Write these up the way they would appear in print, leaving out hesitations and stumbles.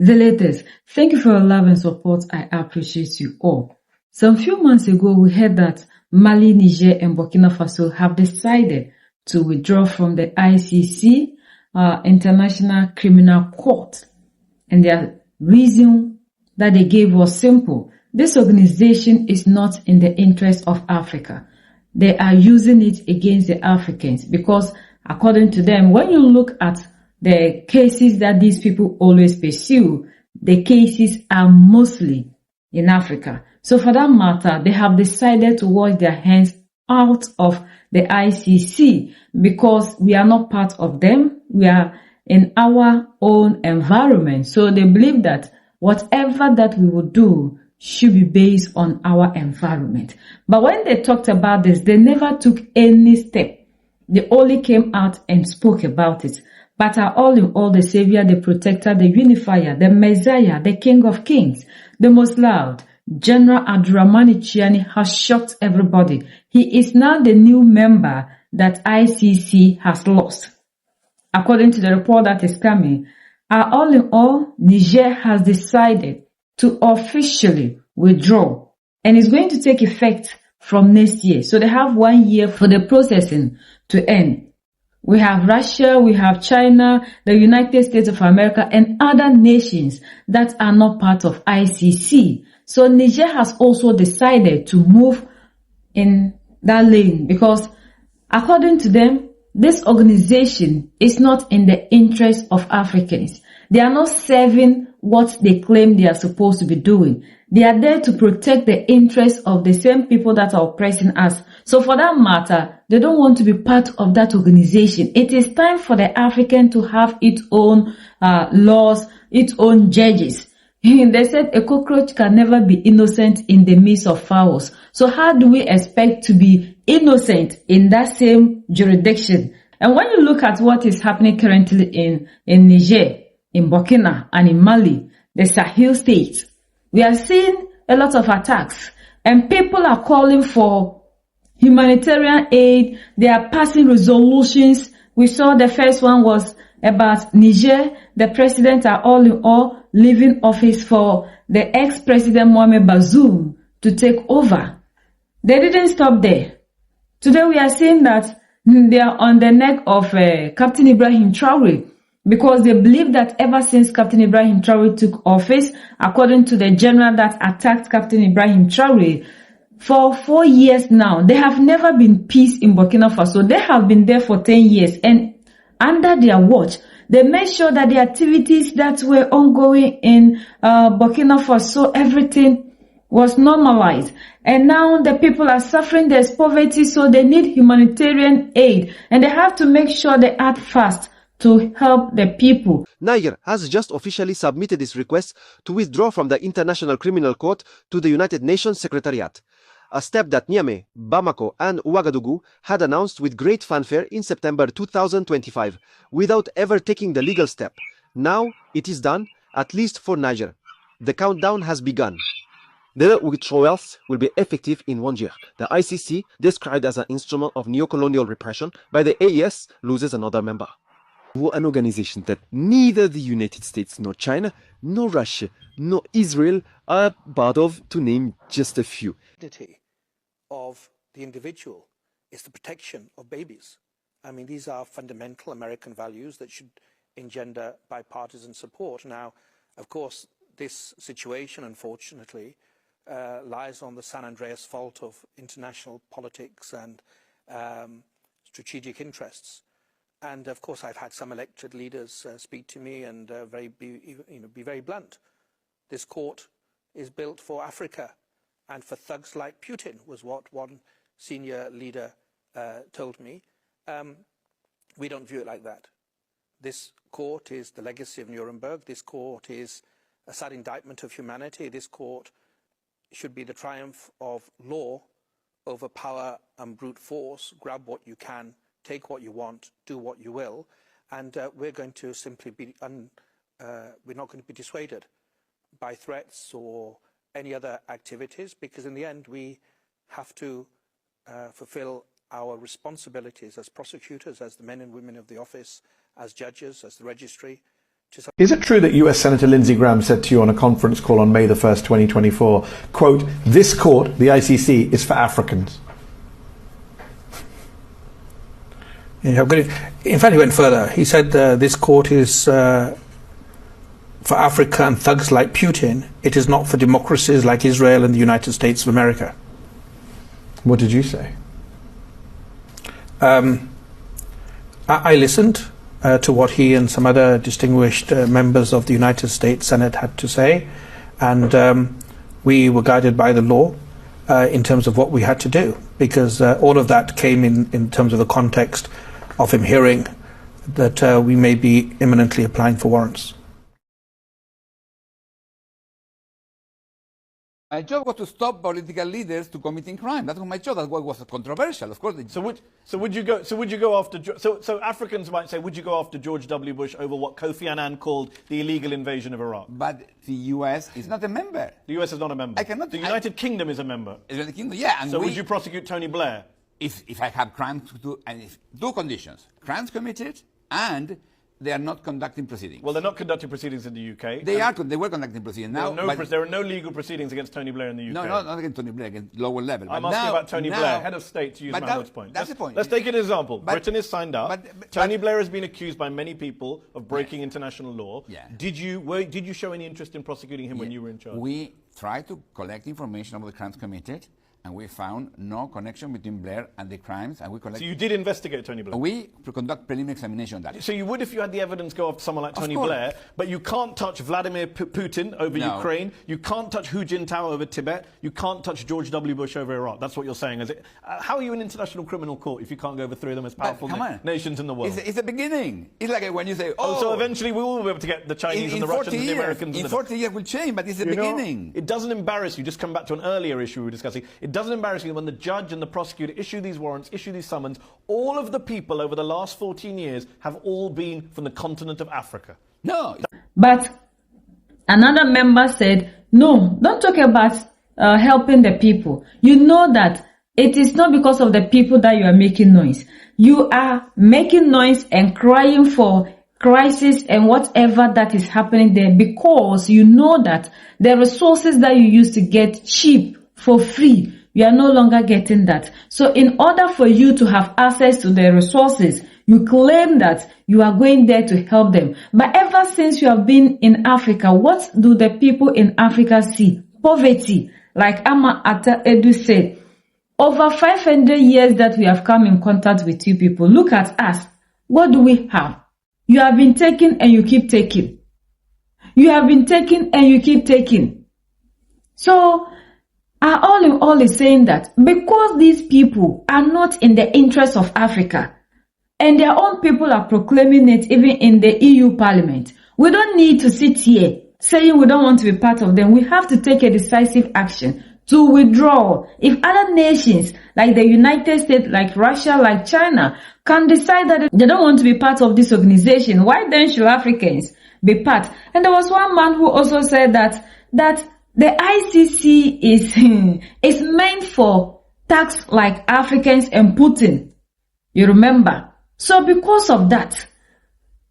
The latest. Thank you for your love and support. I appreciate you all. Some few months ago, we heard that Mali, Niger, and Burkina Faso have decided to withdraw from the ICC, International Criminal Court. And their reason that they gave was simple. This organization is not in the interest of Africa. They are using it against the Africans because, according to them, when you look at the cases that these people always pursue, the cases are mostly in Africa. So for that matter, they have decided to wash their hands out of the ICC because we are not part of them. We are in our own environment. So they believe that whatever that we will do should be based on our environment. But when they talked about this, they never took any step. They only came out and spoke about it. But all in all, the Savior, the Protector, the Unifier, the Messiah, the King of Kings, the Most Loud, General Abdurrahmani Chiani has shocked everybody. He is now the new member that ICC has lost. According to the report that is coming, all in all, Niger has decided to officially withdraw and it's going to take effect from next year. So they have 1 year for the processing to end. We have Russia, we have China, the United States of America, and other nations that are not part of ICC. So Niger has also decided to move in that lane because, according to them, this organization is not in the interest of Africans. They are not serving what they claim they are supposed to be doing. They are there to protect the interests of the same people that are oppressing us. So for that matter, they don't want to be part of that organization. It is time for the African to have its own laws, its own judges. They said a cockroach can never be innocent in the midst of fowls. So how do we expect to be innocent in that same jurisdiction? And when you look at what is happening currently in Niger, in Burkina, and in Mali, the Sahel states, we are seeing a lot of attacks and people are calling for humanitarian aid. They are passing resolutions. We saw the first one was about Niger. The president are all in all leaving office for the ex-president Mohamed Bazoum to take over. They didn't stop there. Today we are seeing that they are on the neck of Captain Ibrahim Traore, because they believe that ever since Captain Ibrahim Traore took office, according to the general that attacked Captain Ibrahim Traore, for 4 years now, there have never been peace in Burkina Faso. They have been there for 10 years, and under their watch, they made sure that the activities that were ongoing in Burkina Faso, everything was normalized. And now the people are suffering, there's poverty, so they need humanitarian aid, and they have to make sure they act fast to help the people. Niger has just officially submitted its request to withdraw from the International Criminal Court to the United Nations Secretariat, a step that Niamey, Bamako, and Ouagadougou had announced with great fanfare in September 2025, without ever taking the legal step. Now it is done, at least for Niger. The countdown has begun. The withdrawals will be effective in 1 year. The ICC, described as an instrument of neocolonial repression by the AES, loses another member. An organization that neither the United States nor China, nor Russia, nor Israel are part of, to name just a few. Of the individual is the protection of babies. I mean, these are fundamental American values that should engender bipartisan support. Now, of course, this situation, unfortunately, lies on the San Andreas fault of international politics and strategic interests. And of course, I've had some elected leaders speak to me and be very blunt. This court is built for Africa and for thugs like Putin, was what one senior leader told me. We don't view it like that. This court is the legacy of Nuremberg. This court is a sad indictment of humanity. This court should be the triumph of law over power and brute force. Grab what you can, take what you want, do what you will, and we're going to simply be, we're not going to be dissuaded by threats or any other activities, because in the end we have to fulfill our responsibilities as prosecutors, as the men and women of the office, as judges, as the registry, Is it true that US Senator Lindsey Graham said to you on a conference call on May the 1st, 2024, quote, "This court, the ICC, is for Africans"? Yeah, in fact, he went further. He said this court is for Africa and thugs like Putin. It is not for democracies like Israel and the United States of America. What did you say? I listened to what he and some other distinguished members of the United States Senate had to say, and we were guided by the law in terms of what we had to do, because all of that came in terms of the context of him hearing that we may be imminently applying for warrants. My job was to stop political leaders to committing crime. That was my job. That's what was controversial, of course. So would you go after? So Africans might say, would you go after George W. Bush over what Kofi Annan called the illegal invasion of Iraq? But the U.S. is not a member. The U.S. is not a member. I cannot. The United Kingdom is a member. The United Kingdom, yeah. And so would you prosecute Tony Blair? If I have crimes to do, and if, two conditions: crimes committed and they are not conducting proceedings. Well, they're not conducting proceedings in the UK. They were conducting proceedings. Now, there are no legal proceedings against Tony Blair in the UK. No, not against Tony Blair, against lower level. I'm asking about Tony Blair, head of state, to use Mahmoud's point. That's the point. Let's take an example. Britain is signed up. Tony Blair has been accused by many people of breaking international law. Yeah. Did you show any interest in prosecuting him when you were in charge? We tried to collect information about the crimes committed, and we found no connection between Blair and the crimes, and we collected... So you did investigate Tony Blair? We conduct preliminary examination on that. So you would if you had the evidence go after someone like Tony Blair, but you can't touch Vladimir Putin over Ukraine, you can't touch Hu Jintao over Tibet, you can't touch George W. Bush over Iraq. That's what you're saying, is it? How are you an international criminal court if you can't go over three of them as powerful nations in the world? It's the beginning. It's like when you say, so eventually we will be able to get the Chinese and the Russians and the Americans. In 40 years will change, but it's the beginning. It doesn't embarrass you, just come back to an earlier issue we were discussing, it doesn't embarrass you when the judge and the prosecutor issue these warrants, issue these summons, all of the people over the last 14 years have all been from the continent of Africa. No. But another member said, no, don't talk about helping the people. You know that it is not because of the people that you are making noise. You are making noise and crying for crisis and whatever that is happening there because you know that the resources that you used to get cheap for free, you are no longer getting that. So in order for you to have access to the resources, you claim that you are going there to help them. But ever since you have been in Africa, what do the people in Africa see? Poverty. Like Ama Ata Edu said, over 500 years that we have come in contact with you people, look at us. What do we have? You have been taking and you keep taking. You have been taking and you keep taking. So, all in all is saying that because these people are not in the interest of Africa and their own people are proclaiming it even in the EU Parliament, we don't need to sit here saying we don't want to be part of them. We have to take a decisive action to withdraw. If other nations like the United States, like Russia, like China can decide that they don't want to be part of this organization, why then should Africans be part? And there was one man who also said that the ICC is meant for thugs like Africans and Putin. You remember? So because of that,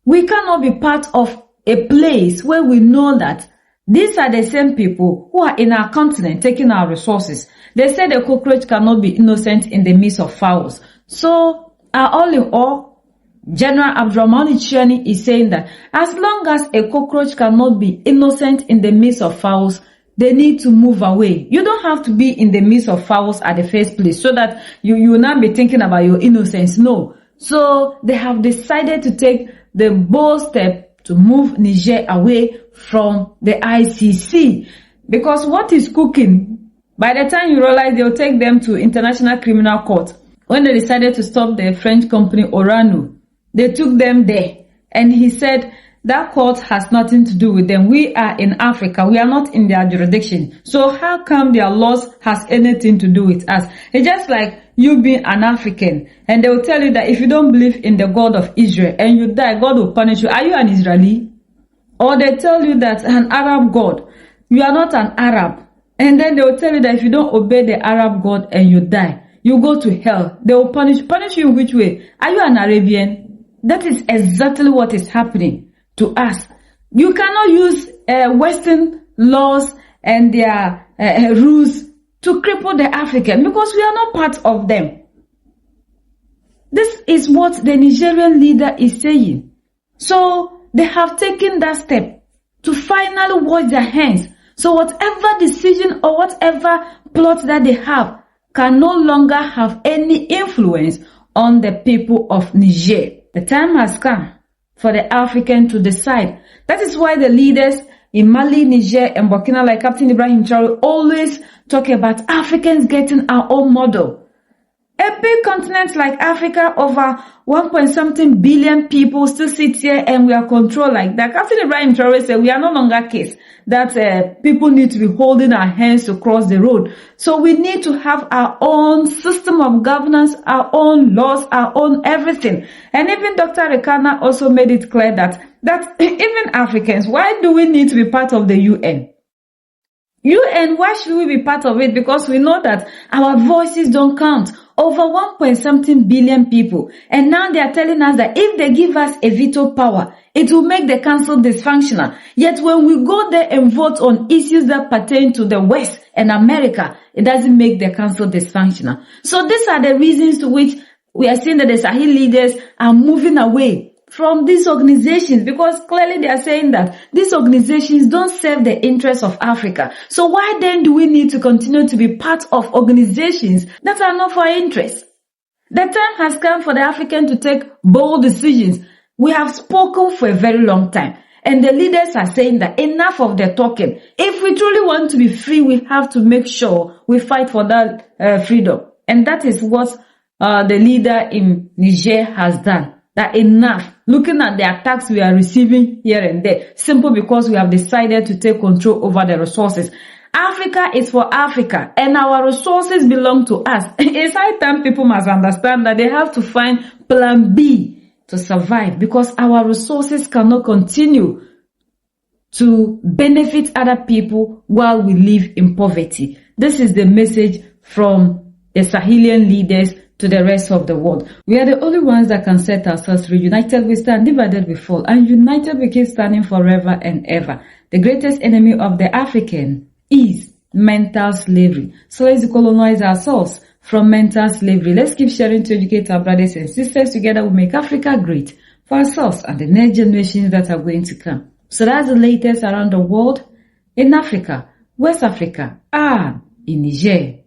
we cannot be part of a place where we know that these are the same people who are in our continent taking our resources. They say the cockroach cannot be innocent in the midst of fowls. So, all in all, General Abdurrahman Chiani is saying that as long as a cockroach cannot be innocent in the midst of fowls, they need to move away. You don't have to be in the midst of fowls at the first place so that you will not be thinking about your innocence. No. So they have decided to take the bold step to move Niger away from the ICC. Because what is cooking, by the time you realize they'll take them to International Criminal Court. When they decided to stop the French company Orano, they took them there. And he said, that court has nothing to do with them. We are in Africa. We are not in their jurisdiction. So how come their laws has anything to do with us? It's just like you being an African. And they will tell you that if you don't believe in the God of Israel and you die, God will punish you. Are you an Israeli? Or they tell you that an Arab God, you are not an Arab. And then they will tell you that if you don't obey the Arab God and you die, you go to hell. They will punish you in which way? Are you an Arabian? That is exactly what is happening to us. You cannot use Western laws and their rules to cripple the African, because we are not part of them. This is what the Nigerian leader is saying. So they have taken that step to finally wash their hands. So whatever decision or whatever plot that they have can no longer have any influence on the people of Niger. The time has come for the African to decide. That is why the leaders in Mali, Niger, and Burkina, like Captain Ibrahim Traoré, always talk about Africans getting our own model. A big continent like Africa, over 1.something billion people still sit here and we are controlled like that. Captain Ibrahim Traoré said we are no longer case that people need to be holding our hands to cross the road. So we need to have our own system of governance, our own laws, our own everything. And even Dr. Rekana also made it clear that even Africans, why do we need to be part of the UN? UN, why should we be part of it? Because we know that our voices don't count. Over 1.something billion people. And now they are telling us that if they give us a veto power, it will make the council dysfunctional. Yet when we go there and vote on issues that pertain to the West and America, it doesn't make the council dysfunctional. So these are the reasons to which we are seeing that the Sahel leaders are moving away from these organizations, because clearly they are saying that these organizations don't serve the interests of Africa. So why then do we need to continue to be part of organizations that are not for our interests? The time has come for the African to take bold decisions. We have spoken for a very long time, and the leaders are saying that enough of the talking. If we truly want to be free, we have to make sure we fight for that freedom. And that is what the leader in Niger has done. That enough. Looking at the attacks we are receiving here and there, simply because we have decided to take control over the resources. Africa is for Africa, and our resources belong to us. It's high time people must understand that they have to find plan B to survive, because our resources cannot continue to benefit other people while we live in poverty. This is the message from the Sahelian leaders to the rest of the world. We are the only ones that can set ourselves free. United we stand, divided we fall, and united we keep standing forever and ever. The greatest enemy of the African is mental slavery. So let's decolonize ourselves from mental slavery. Let's keep sharing to educate our brothers and sisters. Together we make Africa great for ourselves and the next generations that are going to come. So that's the latest around the world, in Africa, West Africa, and in Niger.